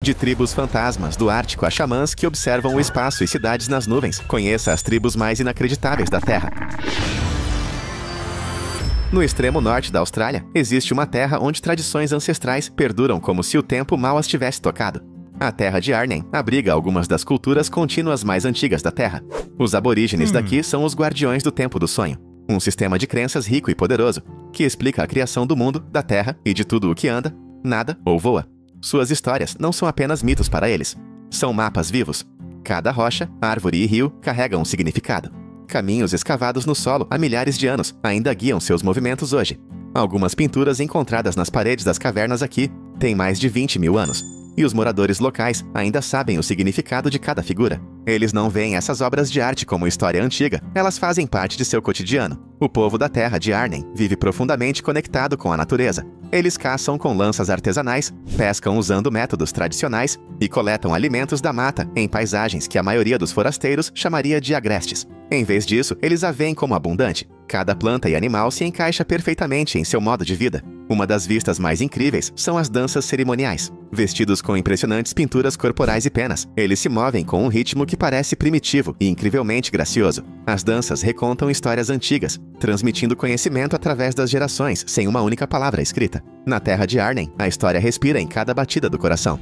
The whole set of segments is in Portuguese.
De tribos fantasmas do Ártico a xamãs que observam o espaço e cidades nas nuvens, conheça as tribos mais inacreditáveis da Terra. No extremo norte da Austrália, existe uma terra onde tradições ancestrais perduram como se o tempo mal as tivesse tocado. A terra de Arnhem abriga algumas das culturas contínuas mais antigas da Terra. Os aborígenes daqui são os guardiões do tempo do sonho, um sistema de crenças rico e poderoso, que explica a criação do mundo, da Terra e de tudo o que anda, nada ou voa. Suas histórias não são apenas mitos para eles. São mapas vivos. Cada rocha, árvore e rio carregam um significado. Caminhos escavados no solo há milhares de anos ainda guiam seus movimentos hoje. Algumas pinturas encontradas nas paredes das cavernas aqui têm mais de 20 mil anos. E os moradores locais ainda sabem o significado de cada figura. Eles não veem essas obras de arte como história antiga, elas fazem parte de seu cotidiano. O povo da terra de Arnhem vive profundamente conectado com a natureza. Eles caçam com lanças artesanais, pescam usando métodos tradicionais e coletam alimentos da mata em paisagens que a maioria dos forasteiros chamaria de agrestes. Em vez disso, eles a veem como abundante. Cada planta e animal se encaixa perfeitamente em seu modo de vida. Uma das vistas mais incríveis são as danças cerimoniais. Vestidos com impressionantes pinturas corporais e penas, eles se movem com um ritmo que parece primitivo e incrivelmente gracioso. As danças recontam histórias antigas, transmitindo conhecimento através das gerações sem uma única palavra escrita. Na terra de Arnhem, a história respira em cada batida do coração.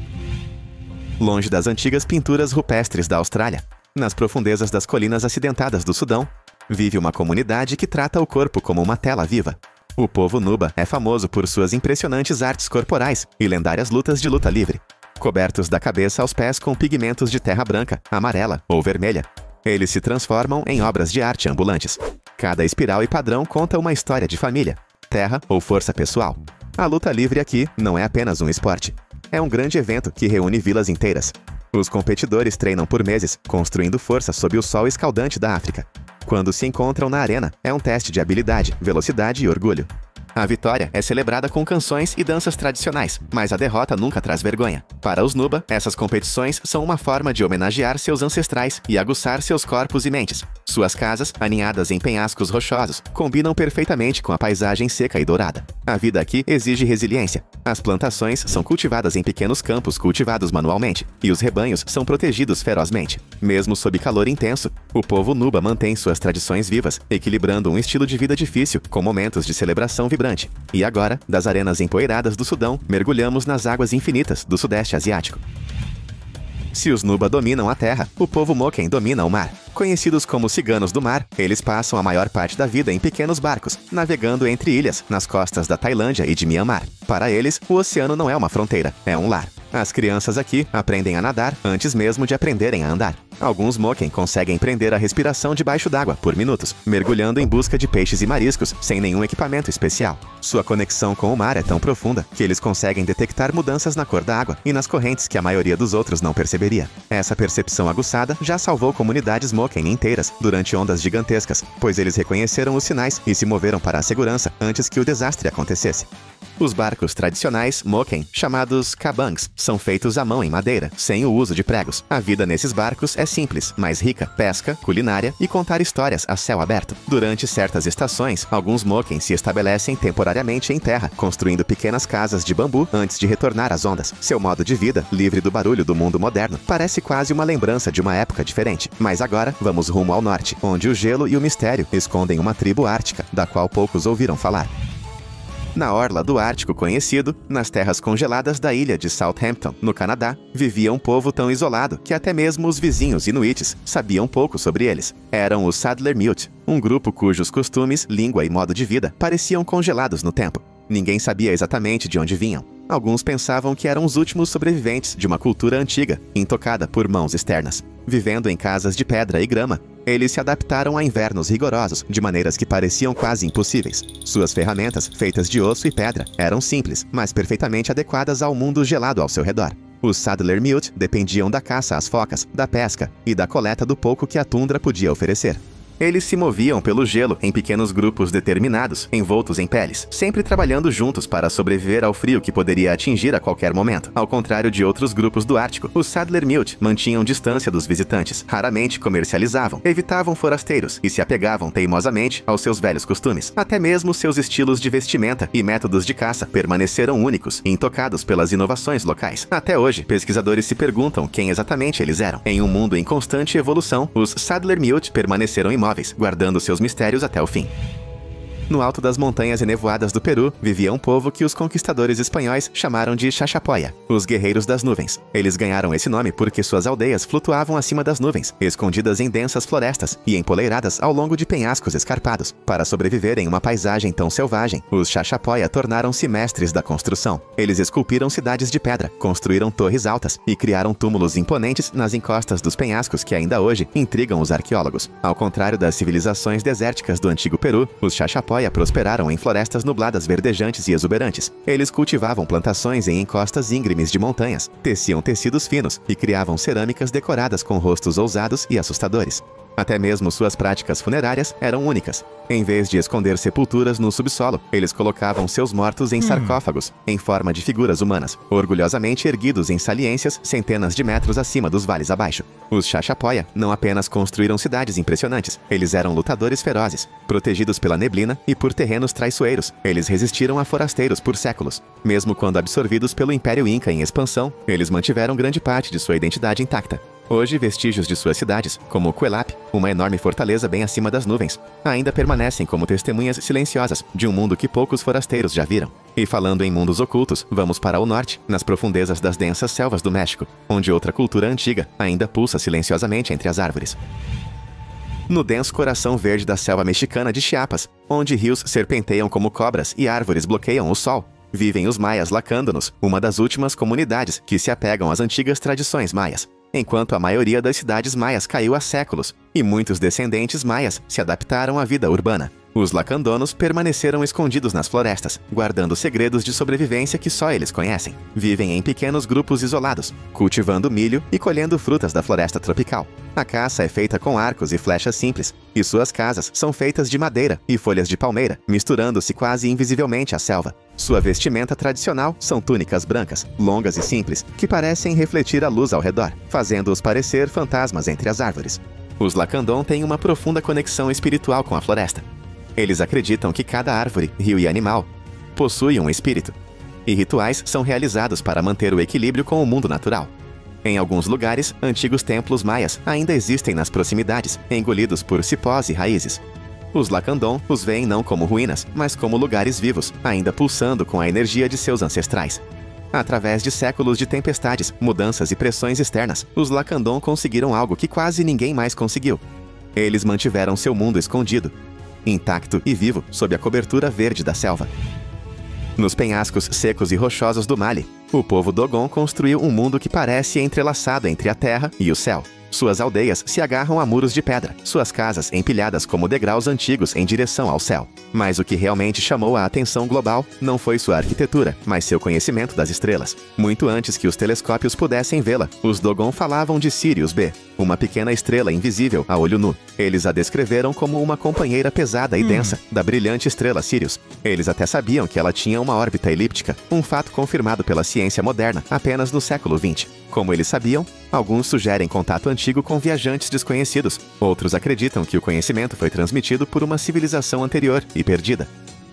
Longe das antigas pinturas rupestres da Austrália, nas profundezas das colinas acidentadas do Sudão, vive uma comunidade que trata o corpo como uma tela viva. O povo Nuba é famoso por suas impressionantes artes corporais e lendárias lutas de luta livre. Cobertos da cabeça aos pés com pigmentos de terra branca, amarela ou vermelha, eles se transformam em obras de arte ambulantes. Cada espiral e padrão conta uma história de família, terra ou força pessoal. A luta livre aqui não é apenas um esporte. É um grande evento que reúne vilas inteiras. Os competidores treinam por meses, construindo força sob o sol escaldante da África. Quando se encontram na arena, é um teste de habilidade, velocidade e orgulho. A vitória é celebrada com canções e danças tradicionais, mas a derrota nunca traz vergonha. Para os Nuba, essas competições são uma forma de homenagear seus ancestrais e aguçar seus corpos e mentes. Suas casas, aninhadas em penhascos rochosos, combinam perfeitamente com a paisagem seca e dourada. A vida aqui exige resiliência. As plantações são cultivadas em pequenos campos cultivados manualmente, e os rebanhos são protegidos ferozmente. Mesmo sob calor intenso, o povo Nuba mantém suas tradições vivas, equilibrando um estilo de vida difícil com momentos de celebração vibrante. E agora, das arenas empoeiradas do Sudão, mergulhamos nas águas infinitas do Sudeste Asiático. Se os Nuba dominam a terra, o povo Moken domina o mar. Conhecidos como ciganos do mar, eles passam a maior parte da vida em pequenos barcos, navegando entre ilhas, nas costas da Tailândia e de Mianmar. Para eles, o oceano não é uma fronteira, é um lar. As crianças aqui aprendem a nadar antes mesmo de aprenderem a andar. Alguns Moken conseguem prender a respiração debaixo d'água por minutos, mergulhando em busca de peixes e mariscos, sem nenhum equipamento especial. Sua conexão com o mar é tão profunda que eles conseguem detectar mudanças na cor da água e nas correntes que a maioria dos outros não perceberia. Essa percepção aguçada já salvou comunidades Moken inteiras durante ondas gigantescas, pois eles reconheceram os sinais e se moveram para a segurança antes que o desastre acontecesse. Os barcos tradicionais Moken, chamados kabangs, são feitos à mão em madeira, sem o uso de pregos. A vida nesses barcos é simples, mas rica: pesca, culinária e contar histórias a céu aberto. Durante certas estações, alguns Moken se estabelecem temporariamente em terra, construindo pequenas casas de bambu antes de retornar às ondas. Seu modo de vida, livre do barulho do mundo moderno, parece quase uma lembrança de uma época diferente. Mas agora, vamos rumo ao norte, onde o gelo e o mistério escondem uma tribo ártica, da qual poucos ouviram falar. Na orla do Ártico conhecido, nas terras congeladas da ilha de Southampton, no Canadá, vivia um povo tão isolado que até mesmo os vizinhos inuites sabiam pouco sobre eles. Eram os Saddlermuit, um grupo cujos costumes, língua e modo de vida pareciam congelados no tempo. Ninguém sabia exatamente de onde vinham. Alguns pensavam que eram os últimos sobreviventes de uma cultura antiga, intocada por mãos externas. Vivendo em casas de pedra e grama, eles se adaptaram a invernos rigorosos de maneiras que pareciam quase impossíveis. Suas ferramentas, feitas de osso e pedra, eram simples, mas perfeitamente adequadas ao mundo gelado ao seu redor. Os Saddlermuit dependiam da caça às focas, da pesca e da coleta do pouco que a tundra podia oferecer. Eles se moviam pelo gelo em pequenos grupos determinados, envoltos em peles, sempre trabalhando juntos para sobreviver ao frio que poderia atingir a qualquer momento. Ao contrário de outros grupos do Ártico, os Saddlermiut mantinham distância dos visitantes, raramente comercializavam, evitavam forasteiros e se apegavam teimosamente aos seus velhos costumes. Até mesmo seus estilos de vestimenta e métodos de caça permaneceram únicos e intocados pelas inovações locais. Até hoje, pesquisadores se perguntam quem exatamente eles eram. Em um mundo em constante evolução, os Saddlermiut permaneceram imóveis, guardando seus mistérios até o fim. No alto das montanhas enevoadas do Peru, vivia um povo que os conquistadores espanhóis chamaram de Chachapoya, os guerreiros das nuvens. Eles ganharam esse nome porque suas aldeias flutuavam acima das nuvens, escondidas em densas florestas e empoleiradas ao longo de penhascos escarpados. Para sobreviver em uma paisagem tão selvagem, os Chachapoya tornaram-se mestres da construção. Eles esculpiram cidades de pedra, construíram torres altas e criaram túmulos imponentes nas encostas dos penhascos que ainda hoje intrigam os arqueólogos. Ao contrário das civilizações desérticas do antigo Peru, os Chachapoya prosperaram em florestas nubladas verdejantes e exuberantes. Eles cultivavam plantações em encostas íngremes de montanhas, teciam tecidos finos e criavam cerâmicas decoradas com rostos ousados e assustadores. Até mesmo suas práticas funerárias eram únicas. Em vez de esconder sepulturas no subsolo, eles colocavam seus mortos em sarcófagos, em forma de figuras humanas, orgulhosamente erguidos em saliências centenas de metros acima dos vales abaixo. Os Chachapoya não apenas construíram cidades impressionantes, eles eram lutadores ferozes. Protegidos pela neblina e por terrenos traiçoeiros, eles resistiram a forasteiros por séculos. Mesmo quando absorvidos pelo Império Inca em expansão, eles mantiveram grande parte de sua identidade intacta. Hoje, vestígios de suas cidades, como Cuelap, uma enorme fortaleza bem acima das nuvens, ainda permanecem como testemunhas silenciosas de um mundo que poucos forasteiros já viram. E falando em mundos ocultos, vamos para o norte, nas profundezas das densas selvas do México, onde outra cultura antiga ainda pulsa silenciosamente entre as árvores. No denso coração verde da selva mexicana de Chiapas, onde rios serpenteiam como cobras e árvores bloqueiam o sol, vivem os maias lacândonos, uma das últimas comunidades que se apegam às antigas tradições maias. Enquanto a maioria das cidades maias caiu há séculos, e muitos descendentes maias se adaptaram à vida urbana. Os lacandonos permaneceram escondidos nas florestas, guardando segredos de sobrevivência que só eles conhecem. Vivem em pequenos grupos isolados, cultivando milho e colhendo frutas da floresta tropical. A caça é feita com arcos e flechas simples, e suas casas são feitas de madeira e folhas de palmeira, misturando-se quase invisivelmente à selva. Sua vestimenta tradicional são túnicas brancas, longas e simples, que parecem refletir a luz ao redor, fazendo-os parecer fantasmas entre as árvores. Os Lacandon têm uma profunda conexão espiritual com a floresta. Eles acreditam que cada árvore, rio e animal possui um espírito, e rituais são realizados para manter o equilíbrio com o mundo natural. Em alguns lugares, antigos templos maias ainda existem nas proximidades, engolidos por cipós e raízes. Os Lacandon os veem não como ruínas, mas como lugares vivos, ainda pulsando com a energia de seus ancestrais. Através de séculos de tempestades, mudanças e pressões externas, os Lacandon conseguiram algo que quase ninguém mais conseguiu. Eles mantiveram seu mundo escondido, intacto e vivo sob a cobertura verde da selva. Nos penhascos secos e rochosos do Mali, o povo Dogon construiu um mundo que parece entrelaçado entre a terra e o céu. Suas aldeias se agarram a muros de pedra, suas casas empilhadas como degraus antigos em direção ao céu. Mas o que realmente chamou a atenção global não foi sua arquitetura, mas seu conhecimento das estrelas. Muito antes que os telescópios pudessem vê-la, os Dogon falavam de Sirius B, uma pequena estrela invisível a olho nu. Eles a descreveram como uma companheira pesada e densa da brilhante estrela Sirius. Eles até sabiam que ela tinha uma órbita elíptica, um fato confirmado pela ciência moderna apenas no século XX. Como eles sabiam, alguns sugerem contato antigo com viajantes desconhecidos. Outros acreditam que o conhecimento foi transmitido por uma civilização anterior e perdida.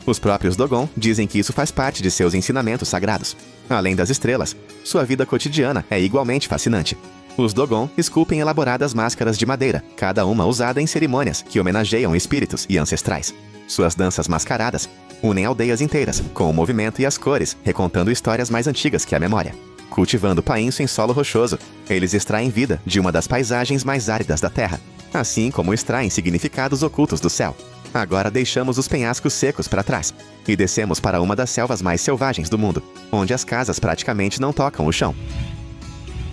Os próprios Dogon dizem que isso faz parte de seus ensinamentos sagrados. Além das estrelas, sua vida cotidiana é igualmente fascinante. Os Dogon esculpem elaboradas máscaras de madeira, cada uma usada em cerimônias que homenageiam espíritos e ancestrais. Suas danças mascaradas unem aldeias inteiras, com o movimento e as cores, recontando histórias mais antigas que a memória. Cultivando painço em solo rochoso, eles extraem vida de uma das paisagens mais áridas da Terra, assim como extraem significados ocultos do céu. Agora deixamos os penhascos secos para trás e descemos para uma das selvas mais selvagens do mundo, onde as casas praticamente não tocam o chão.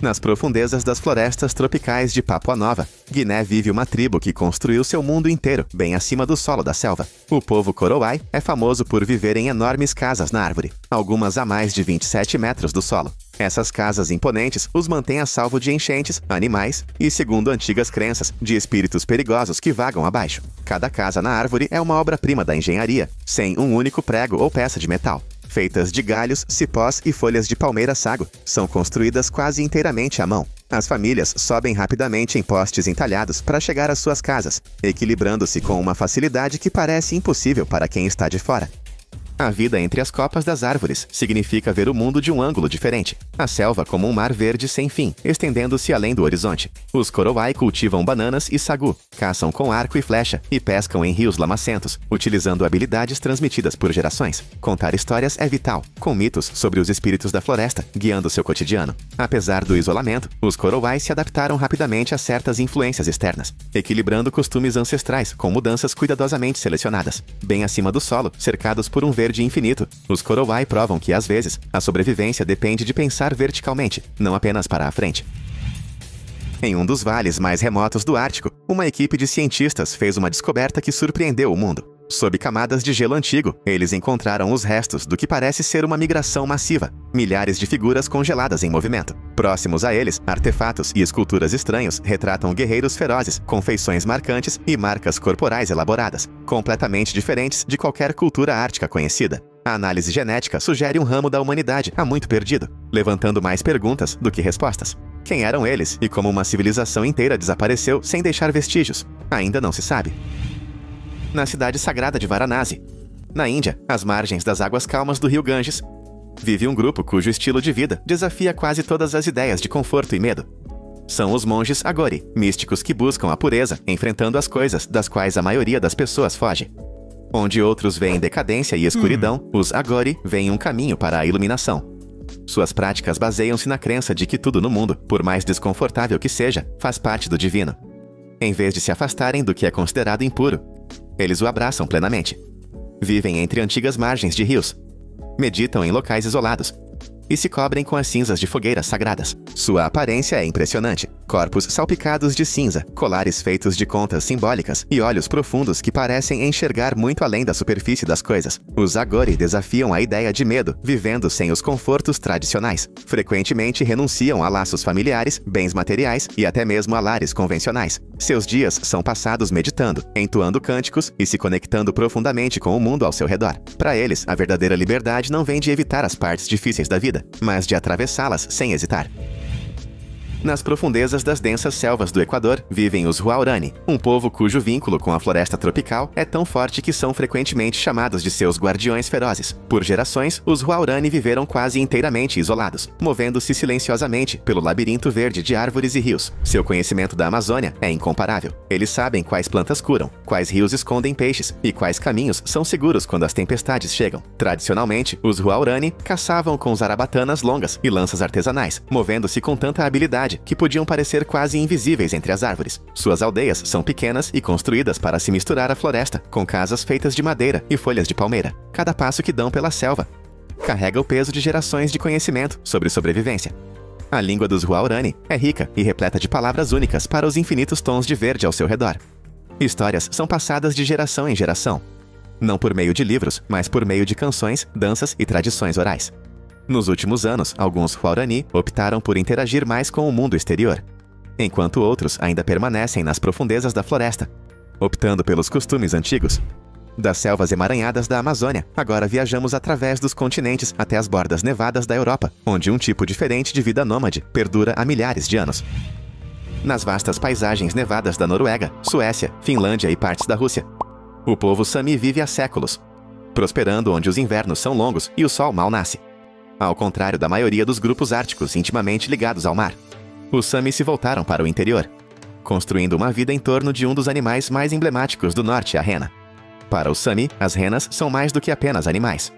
Nas profundezas das florestas tropicais de Papua Nova Guiné vive uma tribo que construiu seu mundo inteiro bem acima do solo da selva. O povo Korowai é famoso por viver em enormes casas na árvore, algumas a mais de 27 metros do solo. Essas casas imponentes os mantêm a salvo de enchentes, animais e, segundo antigas crenças, de espíritos perigosos que vagam abaixo. Cada casa na árvore é uma obra-prima da engenharia, sem um único prego ou peça de metal. Feitas de galhos, cipós e folhas de palmeira-sago, são construídas quase inteiramente à mão. As famílias sobem rapidamente em postes entalhados para chegar às suas casas, equilibrando-se com uma facilidade que parece impossível para quem está de fora. A vida entre as copas das árvores significa ver o mundo de um ângulo diferente. A selva como um mar verde sem fim, estendendo-se além do horizonte. Os Korowai cultivam bananas e sagu, caçam com arco e flecha e pescam em rios lamacentos, utilizando habilidades transmitidas por gerações. Contar histórias é vital, com mitos sobre os espíritos da floresta, guiando seu cotidiano. Apesar do isolamento, os Korowai se adaptaram rapidamente a certas influências externas, equilibrando costumes ancestrais com mudanças cuidadosamente selecionadas. Bem acima do solo, cercados por um verde infinito, os Korowai provam que, às vezes, a sobrevivência depende de pensar verticalmente, não apenas para a frente. Em um dos vales mais remotos do Ártico, uma equipe de cientistas fez uma descoberta que surpreendeu o mundo. Sob camadas de gelo antigo, eles encontraram os restos do que parece ser uma migração massiva. Milhares de figuras congeladas em movimento. Próximos a eles, artefatos e esculturas estranhos retratam guerreiros ferozes, com feições marcantes e marcas corporais elaboradas, completamente diferentes de qualquer cultura ártica conhecida. A análise genética sugere um ramo da humanidade há muito perdido, levantando mais perguntas do que respostas. Quem eram eles e como uma civilização inteira desapareceu sem deixar vestígios? Ainda não se sabe. Na cidade sagrada de Varanasi, na Índia, às margens das águas calmas do rio Ganges, vive um grupo cujo estilo de vida desafia quase todas as ideias de conforto e medo. São os monges Agori, místicos que buscam a pureza, enfrentando as coisas das quais a maioria das pessoas foge. Onde outros veem decadência e escuridão, os Agori veem um caminho para a iluminação. Suas práticas baseiam-se na crença de que tudo no mundo, por mais desconfortável que seja, faz parte do divino. Em vez de se afastarem do que é considerado impuro, eles o abraçam plenamente. Vivem entre antigas margens de rios. Meditam em locais isolados. E se cobrem com as cinzas de fogueiras sagradas. Sua aparência é impressionante. Corpos salpicados de cinza, colares feitos de contas simbólicas e olhos profundos que parecem enxergar muito além da superfície das coisas. Os Agori desafiam a ideia de medo, vivendo sem os confortos tradicionais. Frequentemente renunciam a laços familiares, bens materiais e até mesmo a lares convencionais. Seus dias são passados meditando, entoando cânticos e se conectando profundamente com o mundo ao seu redor. Para eles, a verdadeira liberdade não vem de evitar as partes difíceis da vida, mas de atravessá-las sem hesitar. Nas profundezas das densas selvas do Equador vivem os Huaorani, um povo cujo vínculo com a floresta tropical é tão forte que são frequentemente chamados de seus guardiões ferozes. Por gerações, os Huaorani viveram quase inteiramente isolados, movendo-se silenciosamente pelo labirinto verde de árvores e rios. Seu conhecimento da Amazônia é incomparável. Eles sabem quais plantas curam, quais rios escondem peixes e quais caminhos são seguros quando as tempestades chegam. Tradicionalmente, os Huaorani caçavam com zarabatanas longas e lanças artesanais, movendo-se com tanta habilidade que podiam parecer quase invisíveis entre as árvores. Suas aldeias são pequenas e construídas para se misturar à floresta, com casas feitas de madeira e folhas de palmeira. Cada passo que dão pela selva carrega o peso de gerações de conhecimento sobre sobrevivência. A língua dos Huaorani é rica e repleta de palavras únicas para os infinitos tons de verde ao seu redor. Histórias são passadas de geração em geração, não por meio de livros, mas por meio de canções, danças e tradições orais. Nos últimos anos, alguns Huaorani optaram por interagir mais com o mundo exterior, enquanto outros ainda permanecem nas profundezas da floresta, optando pelos costumes antigos. Das selvas emaranhadas da Amazônia, agora viajamos através dos continentes até as bordas nevadas da Europa, onde um tipo diferente de vida nômade perdura há milhares de anos. Nas vastas paisagens nevadas da Noruega, Suécia, Finlândia e partes da Rússia, o povo Sami vive há séculos, prosperando onde os invernos são longos e o sol mal nasce. Ao contrário da maioria dos grupos árticos intimamente ligados ao mar, os Sami se voltaram para o interior, construindo uma vida em torno de um dos animais mais emblemáticos do norte, a rena. Para os Sami, as renas são mais do que apenas animais.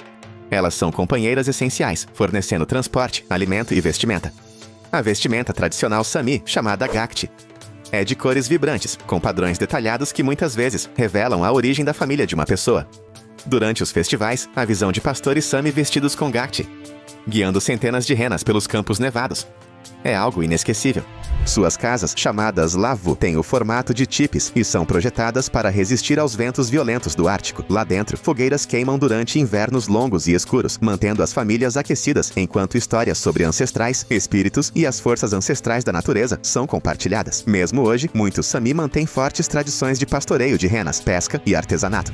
Elas são companheiras essenciais, fornecendo transporte, alimento e vestimenta. A vestimenta tradicional Sami, chamada Gakti, é de cores vibrantes, com padrões detalhados que muitas vezes revelam a origem da família de uma pessoa. Durante os festivais, a visão de pastores Sami vestidos com Gakti, guiando centenas de renas pelos campos nevados, É algo inesquecível. Suas casas, chamadas Lavu, têm o formato de tipis e são projetadas para resistir aos ventos violentos do Ártico. Lá dentro, fogueiras queimam durante invernos longos e escuros, mantendo as famílias aquecidas, enquanto histórias sobre ancestrais, espíritos e as forças ancestrais da natureza são compartilhadas. Mesmo hoje, muitos Sami mantêm fortes tradições de pastoreio de renas, pesca e artesanato.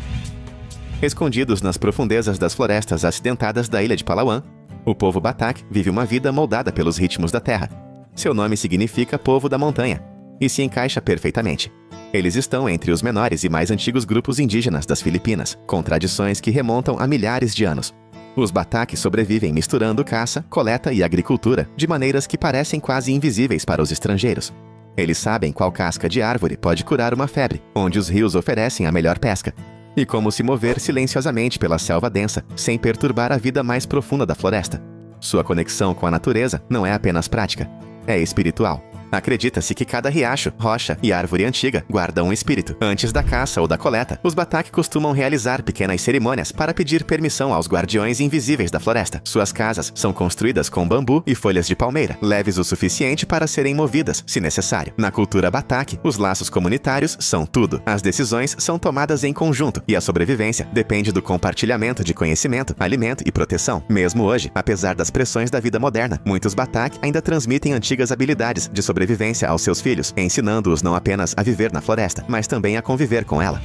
Escondidos nas profundezas das florestas acidentadas da ilha de Palawan, o povo Batak vive uma vida moldada pelos ritmos da terra. Seu nome significa povo da montanha e se encaixa perfeitamente. Eles estão entre os menores e mais antigos grupos indígenas das Filipinas, com tradições que remontam a milhares de anos. Os Batak sobrevivem misturando caça, coleta e agricultura de maneiras que parecem quase invisíveis para os estrangeiros. Eles sabem qual casca de árvore pode curar uma febre, onde os rios oferecem a melhor pesca, e como se mover silenciosamente pela selva densa, sem perturbar a vida mais profunda da floresta. Sua conexão com a natureza não é apenas prática, é espiritual. Acredita-se que cada riacho, rocha e árvore antiga guardam um espírito. Antes da caça ou da coleta, os Batak costumam realizar pequenas cerimônias para pedir permissão aos guardiões invisíveis da floresta. Suas casas são construídas com bambu e folhas de palmeira, leves o suficiente para serem movidas, se necessário. Na cultura Batak, os laços comunitários são tudo. As decisões são tomadas em conjunto e a sobrevivência depende do compartilhamento de conhecimento, alimento e proteção. Mesmo hoje, apesar das pressões da vida moderna, muitos Batak ainda transmitem antigas habilidades de sobrevivência aos seus filhos, ensinando-os não apenas a viver na floresta, mas também a conviver com ela.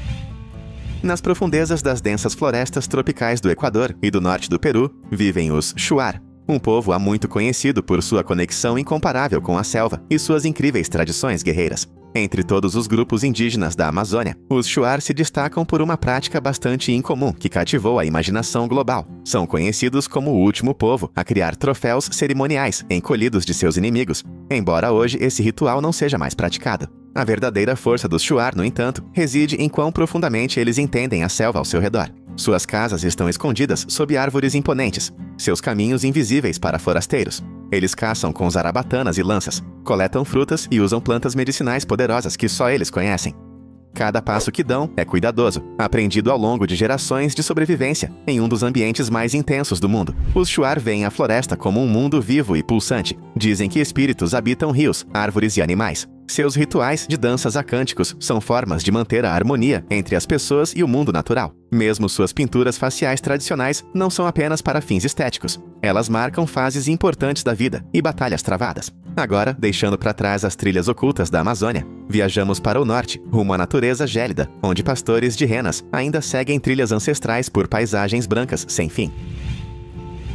Nas profundezas das densas florestas tropicais do Equador e do norte do Peru, vivem os Shuar, um povo há muito conhecido por sua conexão incomparável com a selva e suas incríveis tradições guerreiras. Entre todos os grupos indígenas da Amazônia, os Shuar se destacam por uma prática bastante incomum que cativou a imaginação global. São conhecidos como o último povo a criar troféus cerimoniais encolhidos de seus inimigos, embora hoje esse ritual não seja mais praticado. A verdadeira força dos Shuar, no entanto, reside em quão profundamente eles entendem a selva ao seu redor. Suas casas estão escondidas sob árvores imponentes, seus caminhos invisíveis para forasteiros. Eles caçam com zarabatanas e lanças, coletam frutas e usam plantas medicinais poderosas que só eles conhecem. Cada passo que dão é cuidadoso, aprendido ao longo de gerações de sobrevivência em um dos ambientes mais intensos do mundo. Os Shuar veem a floresta como um mundo vivo e pulsante. Dizem que espíritos habitam rios, árvores e animais. Seus rituais de danças a cânticos são formas de manter a harmonia entre as pessoas e o mundo natural. Mesmo suas pinturas faciais tradicionais não são apenas para fins estéticos. Elas marcam fases importantes da vida e batalhas travadas. Agora, deixando para trás as trilhas ocultas da Amazônia, viajamos para o norte, rumo à natureza gélida, onde pastores de renas ainda seguem trilhas ancestrais por paisagens brancas sem fim.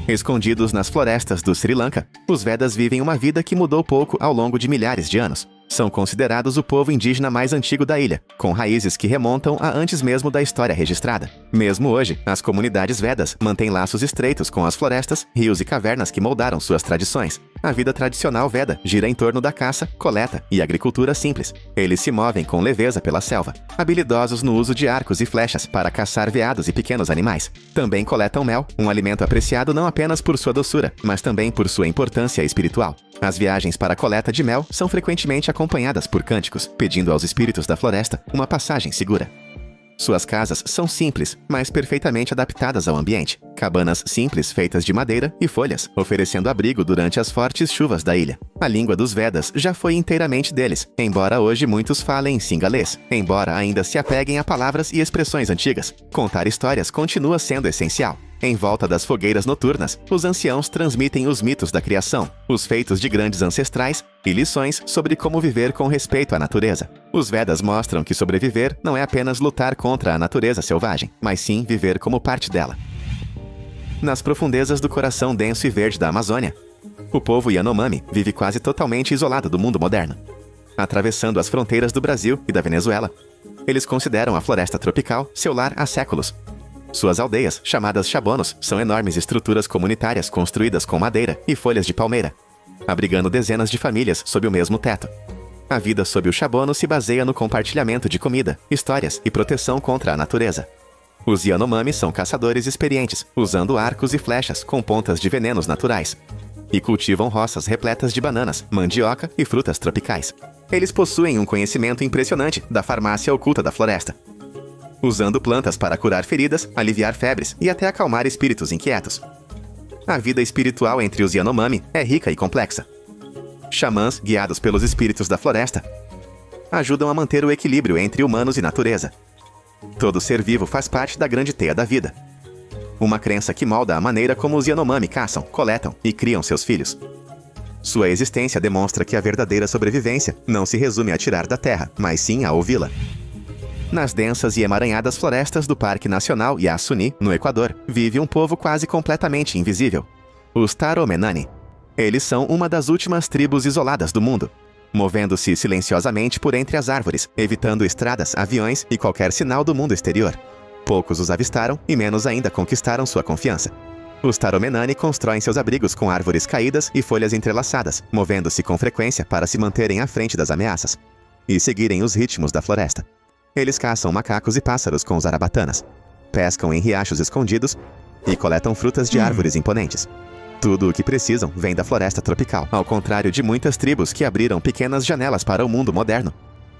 Escondidos nas florestas do Sri Lanka, os Vedas vivem uma vida que mudou pouco ao longo de milhares de anos. São considerados o povo indígena mais antigo da ilha, com raízes que remontam a antes mesmo da história registrada. Mesmo hoje, as comunidades Vedas mantêm laços estreitos com as florestas, rios e cavernas que moldaram suas tradições. A vida tradicional Veda gira em torno da caça, coleta e agricultura simples. Eles se movem com leveza pela selva, habilidosos no uso de arcos e flechas para caçar veados e pequenos animais. Também coletam mel, um alimento apreciado não apenas por sua doçura, mas também por sua importância espiritual. As viagens para a coleta de mel são frequentemente acompanhadas por cânticos, pedindo aos espíritos da floresta uma passagem segura. Suas casas são simples, mas perfeitamente adaptadas ao ambiente. Cabanas simples feitas de madeira e folhas, oferecendo abrigo durante as fortes chuvas da ilha. A língua dos Vedas já foi inteiramente deles, embora hoje muitos falem singalês, embora ainda se apeguem a palavras e expressões antigas. Contar histórias continua sendo essencial. Em volta das fogueiras noturnas, os anciãos transmitem os mitos da criação, os feitos de grandes ancestrais e lições sobre como viver com respeito à natureza. Os Vedas mostram que sobreviver não é apenas lutar contra a natureza selvagem, mas sim viver como parte dela. Nas profundezas do coração denso e verde da Amazônia, o povo Yanomami vive quase totalmente isolado do mundo moderno. Atravessando as fronteiras do Brasil e da Venezuela, eles consideram a floresta tropical seu lar há séculos. Suas aldeias, chamadas chabonos, são enormes estruturas comunitárias construídas com madeira e folhas de palmeira, abrigando dezenas de famílias sob o mesmo teto. A vida sob o chabono se baseia no compartilhamento de comida, histórias e proteção contra a natureza. Os Yanomami são caçadores experientes, usando arcos e flechas com pontas de venenos naturais, e cultivam roças repletas de bananas, mandioca e frutas tropicais. Eles possuem um conhecimento impressionante da farmácia oculta da floresta, usando plantas para curar feridas, aliviar febres e até acalmar espíritos inquietos. A vida espiritual entre os Yanomami é rica e complexa. Xamãs, guiados pelos espíritos da floresta, ajudam a manter o equilíbrio entre humanos e natureza. Todo ser vivo faz parte da grande teia da vida. Uma crença que molda a maneira como os Yanomami caçam, coletam e criam seus filhos. Sua existência demonstra que a verdadeira sobrevivência não se resume a tirar da terra, mas sim a ouvi-la. Nas densas e emaranhadas florestas do Parque Nacional Yasuni, no Equador, vive um povo quase completamente invisível: os Taromenani. Eles são uma das últimas tribos isoladas do mundo, movendo-se silenciosamente por entre as árvores, evitando estradas, aviões e qualquer sinal do mundo exterior. Poucos os avistaram e menos ainda conquistaram sua confiança. Os Taromenani constroem seus abrigos com árvores caídas e folhas entrelaçadas, movendo-se com frequência para se manterem à frente das ameaças e seguirem os ritmos da floresta. Eles caçam macacos e pássaros com os arabatanas, pescam em riachos escondidos e coletam frutas de árvores imponentes. Tudo o que precisam vem da floresta tropical, ao contrário de muitas tribos que abriram pequenas janelas para o mundo moderno.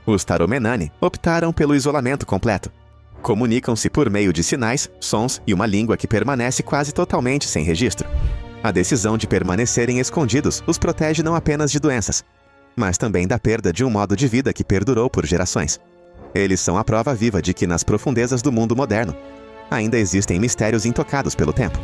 Os Taromenani optaram pelo isolamento completo. Comunicam-se por meio de sinais, sons e uma língua que permanece quase totalmente sem registro. A decisão de permanecerem escondidos os protege não apenas de doenças, mas também da perda de um modo de vida que perdurou por gerações. Eles são a prova viva de que nas profundezas do mundo moderno ainda existem mistérios intocados pelo tempo.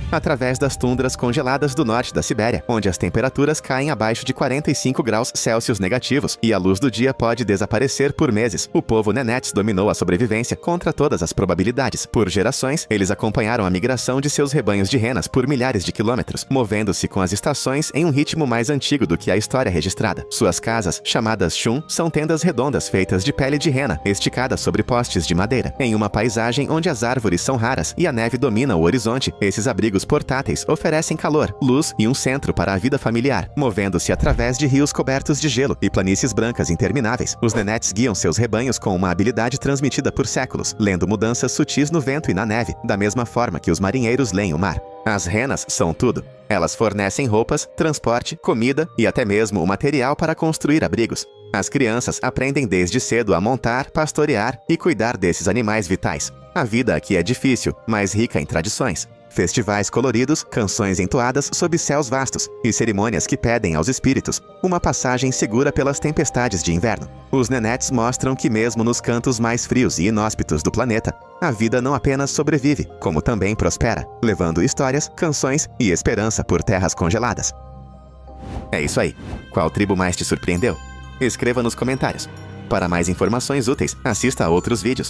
Através das tundras congeladas do norte da Sibéria, onde as temperaturas caem abaixo de 45 graus Celsius negativos e a luz do dia pode desaparecer por meses, o povo Nenets dominou a sobrevivência contra todas as probabilidades. Por gerações, eles acompanharam a migração de seus rebanhos de renas por milhares de quilômetros, movendo-se com as estações em um ritmo mais antigo do que a história registrada. Suas casas, chamadas Shun, são tendas redondas feitas de pele de rena, esticadas sobre postes de madeira. Em uma paisagem onde as árvores são raras e a neve domina o horizonte, esses abrigos portáteis oferecem calor, luz e um centro para a vida familiar. Movendo-se através de rios cobertos de gelo e planícies brancas intermináveis, os Nenets guiam seus rebanhos com uma habilidade transmitida por séculos, lendo mudanças sutis no vento e na neve, da mesma forma que os marinheiros leem o mar. As renas são tudo. Elas fornecem roupas, transporte, comida e até mesmo o material para construir abrigos. As crianças aprendem desde cedo a montar, pastorear e cuidar desses animais vitais. A vida aqui é difícil, mas rica em tradições. Festivais coloridos, canções entoadas sob céus vastos e cerimônias que pedem aos espíritos uma passagem segura pelas tempestades de inverno. Os Nenets mostram que mesmo nos cantos mais frios e inóspitos do planeta, a vida não apenas sobrevive, como também prospera, levando histórias, canções e esperança por terras congeladas. É isso aí. Qual tribo mais te surpreendeu? Escreva nos comentários. Para mais informações úteis, assista a outros vídeos.